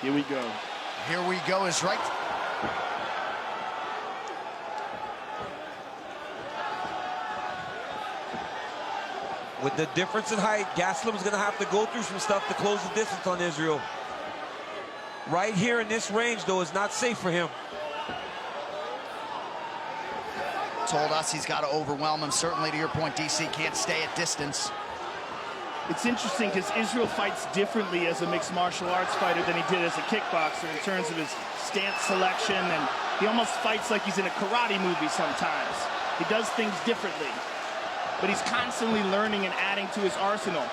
Here we go. Here we go is right. With the difference in height, Gastelum's going to have to go through some stuff to close the distance on Israel. Right here in this range, though, is not safe for him. Told us he's got to overwhelm him. Certainly, to your point, DC can't stay at distance. It's interesting because Israel fights differently as a mixed martial arts fighter than he did as a kickboxer in terms of his stance selection, and he almost fights like he's in a karate movie sometimes. He does things differently, but he's constantly learning and adding to his arsenal.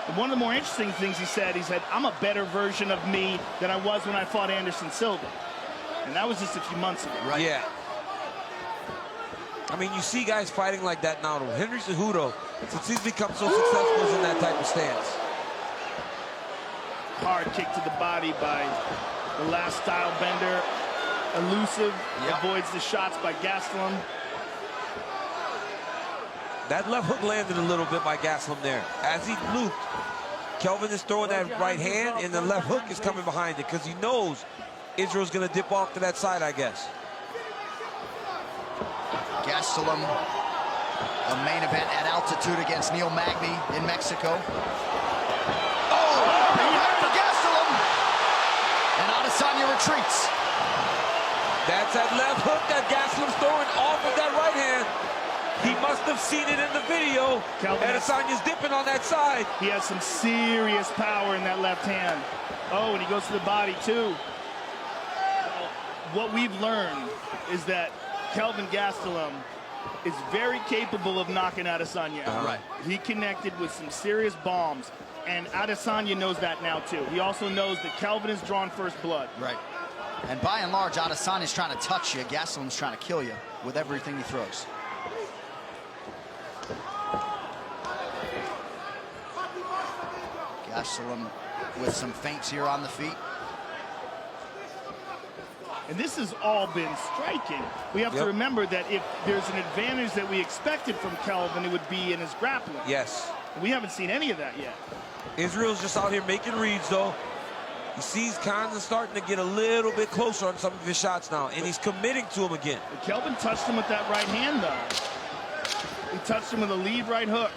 And one of the more interesting things he said, I'm a better version of me than I was when I fought Anderson Silva. And that was just a few months ago. Right. Yeah. I mean, you see guys fighting like that now. Henry Cejudo, since he's become so successful, is in that type of stance. Hard kick to the body by the last style bender. Elusive, avoids the shots by Gastelum. That left hook landed a little bit by Gastelum there. As he looped, Kelvin is throwing that right hand, and the left hook is coming behind it because he knows Israel's going to dip off to that side, I guess. Gastelum, a main event at altitude against Neil Magny in Mexico. Oh, back for Gastelum! And Adesanya retreats. That's that left hook that Gastelum's throwing off of that right hand. He must have seen it in the video. Adesanya's dipping on that side. He has some serious power in that left hand. Oh, and he goes to the body, too. What we've learned is that Kelvin Gastelum is very capable of knocking Adesanya out. Right. He connected with some serious bombs, and Adesanya knows that now, too. He also knows that Kelvin has drawn first blood. Right. And by and large, Adesanya's trying to touch you. Gastelum's trying to kill you with everything he throws. Gastelum with some feints here on the feet. And this has all been striking. We have to remember that if there's an advantage that we expected from Kelvin, it would be in his grappling. Yes. We haven't seen any of that yet. Israel's just out here making reads, though. You see he's kind of starting to get a little bit closer on some of his shots now, and he's committing to him again. But Kelvin touched him with that right hand, though. He touched him with a lead right hook.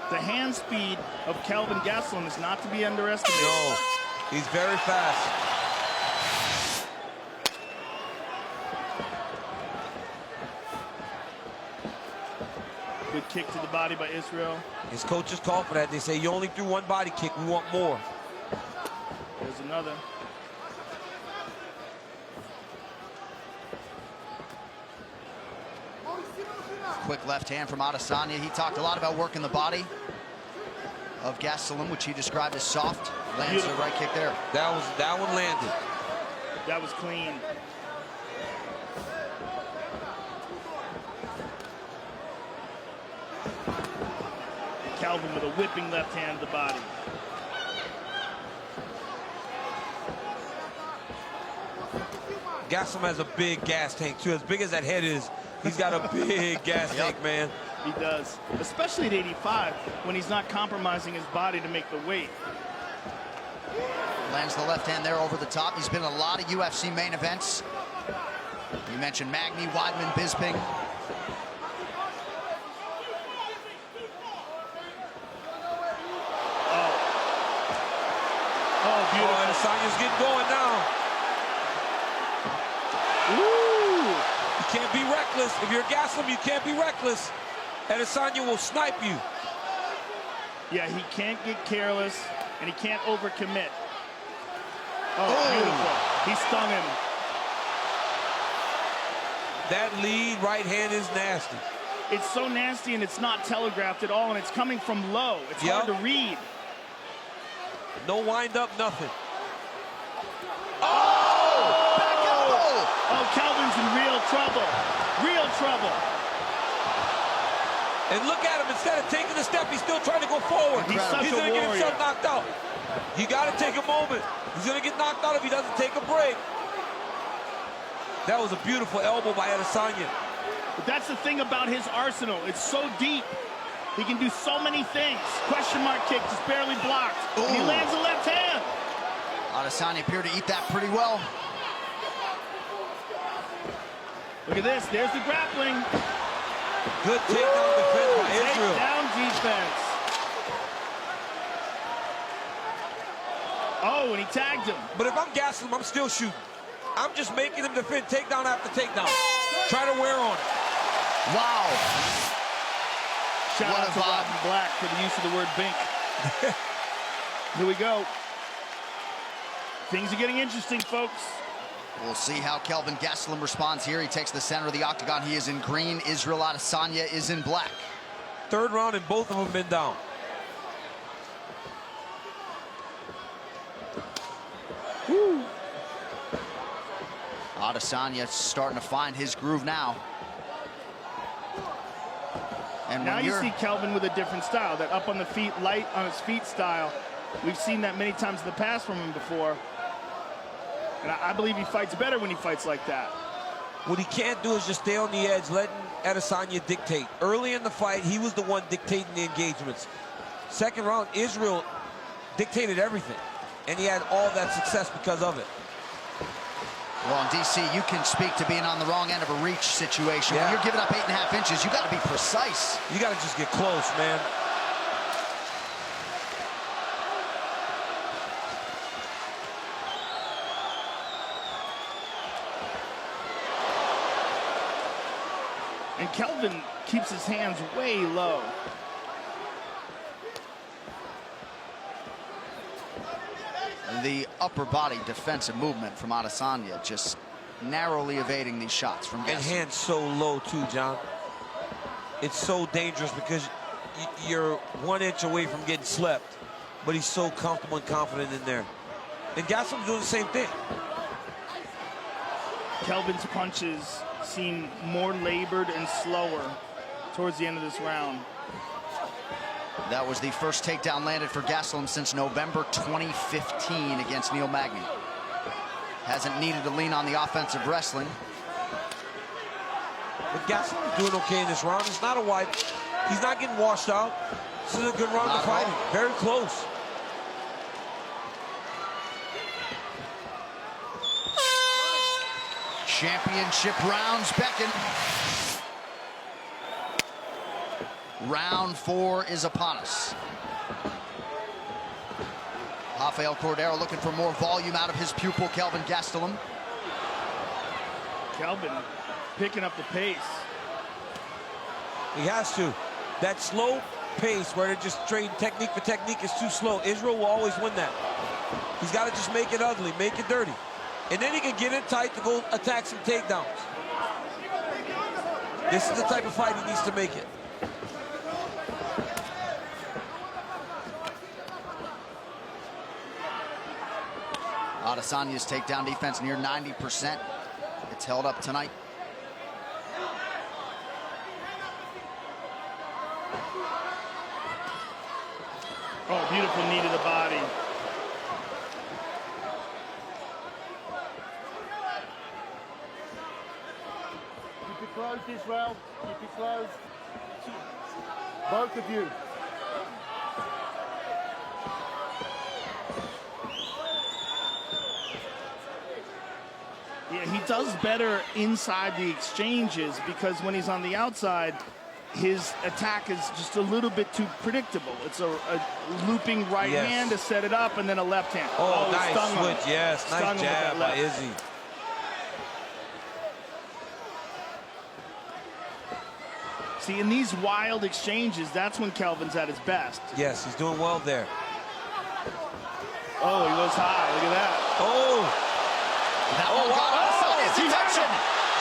The hand speed of Kelvin Gastelum is not to be underestimated. No, he's very fast. Good kick to the body by Israel. His coaches call for that. They say, you only threw one body kick, we want more. There's another. Quick left hand from Adesanya. He talked a lot about working the body of Gastelum, which he described as soft. Lands the right kick there. That one landed. That was clean. Kelvin with a whipping left hand to the body. Gastelum has a big gas tank, too. As big as that head is, he's got a big gas tank, man. He does, especially at 85, when he's not compromising his body to make the weight. Lands the left hand there over the top. He's been in a lot of UFC main events. You mentioned Magny, Weidman, Bisping. Oh, beautiful. Oh, Adesanya's getting going now. Ooh. You can't be reckless. If you're Gastelum, you can't be reckless. Adesanya will snipe you. Yeah, he can't get careless, and he can't overcommit. Oh, beautiful. He stung him. That lead right hand is nasty. It's so nasty, and it's not telegraphed at all, and it's coming from low. It's hard to read. No wind up, nothing. Oh! Back elbow! Oh, Kelvin's in real trouble. Real trouble. And look at him, instead of taking a step, he's still trying to go forward. He's such He's a gonna get warrior. himself knocked out. You gotta take a moment. He's gonna get knocked out if he doesn't take a break. That was a beautiful elbow by Adesanya. But that's the thing about his arsenal. It's so deep. He can do so many things. Question mark kick, just barely blocked. And he lands a left hand. Adesanya appeared to eat that pretty well. Look at this, there's the grappling. Good takedown defense by Israel. Takedown defense. Oh, and he tagged him. But if I'm Gastelum, I'm still shooting. I'm just making him defend takedown after takedown. Try to wear on. Wow. Shout out to Robin Black for the use of the word bink. Here we go. Things are getting interesting, folks. We'll see how Kelvin Gastelum responds here. He takes the center of the octagon. He is in green. Israel Adesanya is in black. Third round and both of them been down. Woo. Adesanya starting to find his groove now. And now you see Kelvin with a different style, that up on the feet, light on his feet style. We've seen that many times in the past from him before. And I believe he fights better when he fights like that. What he can't do is just stay on the edge, letting Adesanya dictate. Early in the fight, he was the one dictating the engagements. Second round, Israel dictated everything. And he had all that success because of it. Well, in DC, you can speak to being on the wrong end of a reach situation. Yeah. When you're giving up 8.5 inches, you got to be precise. You got to just get close, man. And Kelvin keeps his hands way low. The upper body defensive movement from Adesanya, just narrowly evading these shots from Gastelum. And hands so low too, John. It's so dangerous because you're 1 inch away from getting slept, but he's so comfortable and confident in there. And Gastelum's doing the same thing. Kelvin's punches seem more labored and slower towards the end of this round. That was the first takedown landed for Gastelum since November 2015 against Neil Magny. Hasn't needed to lean on the offensive wrestling. But Gastelum's doing okay in this round. It's not a wide. He's not getting washed out. This is a good round of fighting. Very close. Championship rounds beckon. Round 4 is upon us. Rafael Cordero looking for more volume out of his pupil, Kelvin Gastelum. Kelvin picking up the pace. He has to. That slow pace where they're just trading technique for technique is too slow. Israel will always win that. He's got to just make it ugly, make it dirty. And then he can get in tight to go attack some takedowns. This is the type of fight he needs to make it. Adesanya's takedown defense near 90%. It's held up tonight. Oh, beautiful knee to the body. Keep it close, Israel. Keep it close. Both of you. Yeah, he does better inside the exchanges because when he's on the outside, his attack is just a little bit too predictable. It's a looping right hand to set it up and then a left hand. Oh, nice switch, yes. Stung Nice jab by Izzy. See, in these wild exchanges, that's when Kelvin's at his best. Yes, he's doing well there. Oh, he goes high. Look at that. Oh. That one got Adesanya's attention.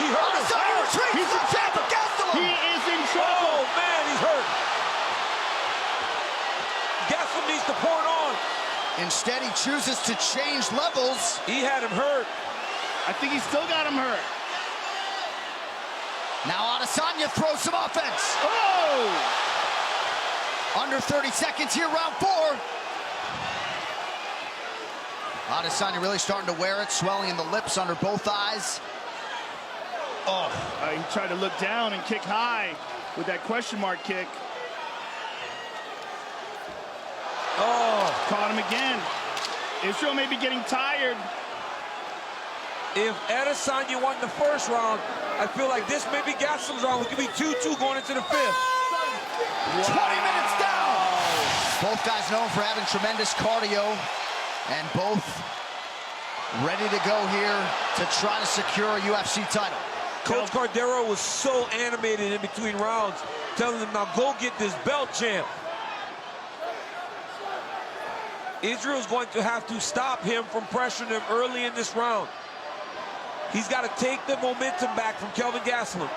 He hurt him. Adesanya retreats. He's in trouble. Gastelum. He is in trouble. Oh, man, he's hurt. Gastelum needs to pour it on. Instead, he chooses to change levels. He had him hurt. I think he still got him hurt. Now Adesanya throws some offense. Oh! Under 30 seconds here, round 4. Adesanya really starting to wear it, swelling in the lips under both eyes. Oh, he tried to look down and kick high with that question mark kick. Oh. Caught him again. Israel may be getting tired. If Adesanya won the first round, I feel like this may be Gastelum's round. It could be 2-2 going into the fifth. 20 minutes down. Both guys known for having tremendous cardio, and both ready to go here to try to secure a UFC title. Coach Cordero was so animated in between rounds, telling him, now go get this belt, champ. Israel's going to have to stop him from pressuring him early in this round. He's got to take the momentum back from Kelvin Gastelum.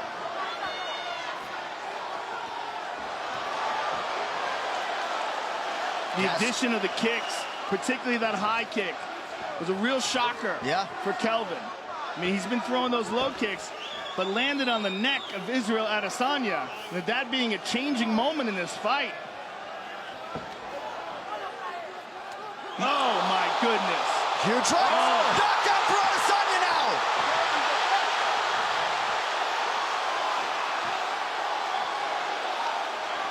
The addition of the kicks, particularly that high kick, was a real shocker for Kelvin. I mean, he's been throwing those low kicks, but landed on the neck of Israel Adesanya. With that being a changing moment in this fight. Oh, my goodness. Huge right. Knockout for Adesanya now.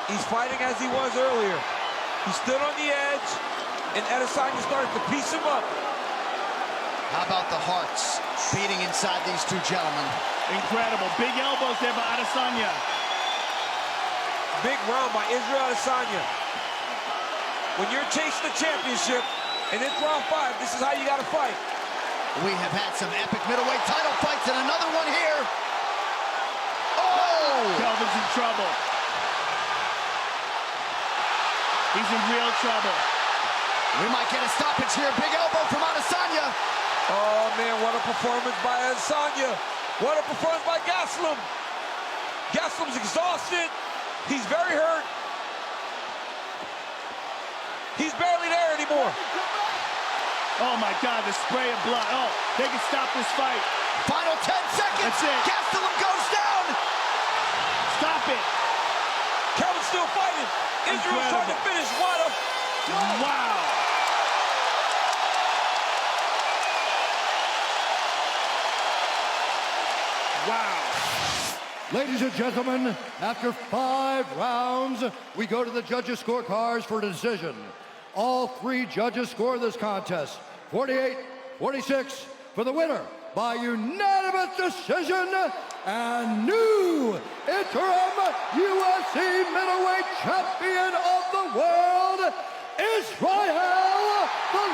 He's fighting as he was earlier. He stood on the edge, and Adesanya started to piece him up. How about the hearts beating inside these two gentlemen? Incredible. Big elbows there by Adesanya. Big round by Israel Adesanya. When you're chasing the championship, and it's round 5, this is how you got to fight. We have had some epic middleweight title fights, and another one here. Oh! Kelvin's in trouble. He's in real trouble. We might get a stoppage here. Big elbow from Adesanya. Oh, man, what a performance by Adesanya. What a performance by Gastelum. Gastelum's exhausted. He's very hurt. He's barely there anymore. Oh, my God, the spray of blood. Oh, they can stop this fight. Final 10 seconds. That's it. Gastelum goes down. Stop it. Kelvin's still fighting. Israel's trying to finish. What a... Wow. Wow. Ladies and gentlemen, after 5 rounds, we go to the judges' scorecards for a decision. All 3 judges score this contest 48-46 for the winner by unanimous decision and new interim UFC middleweight champion of the world, Israel the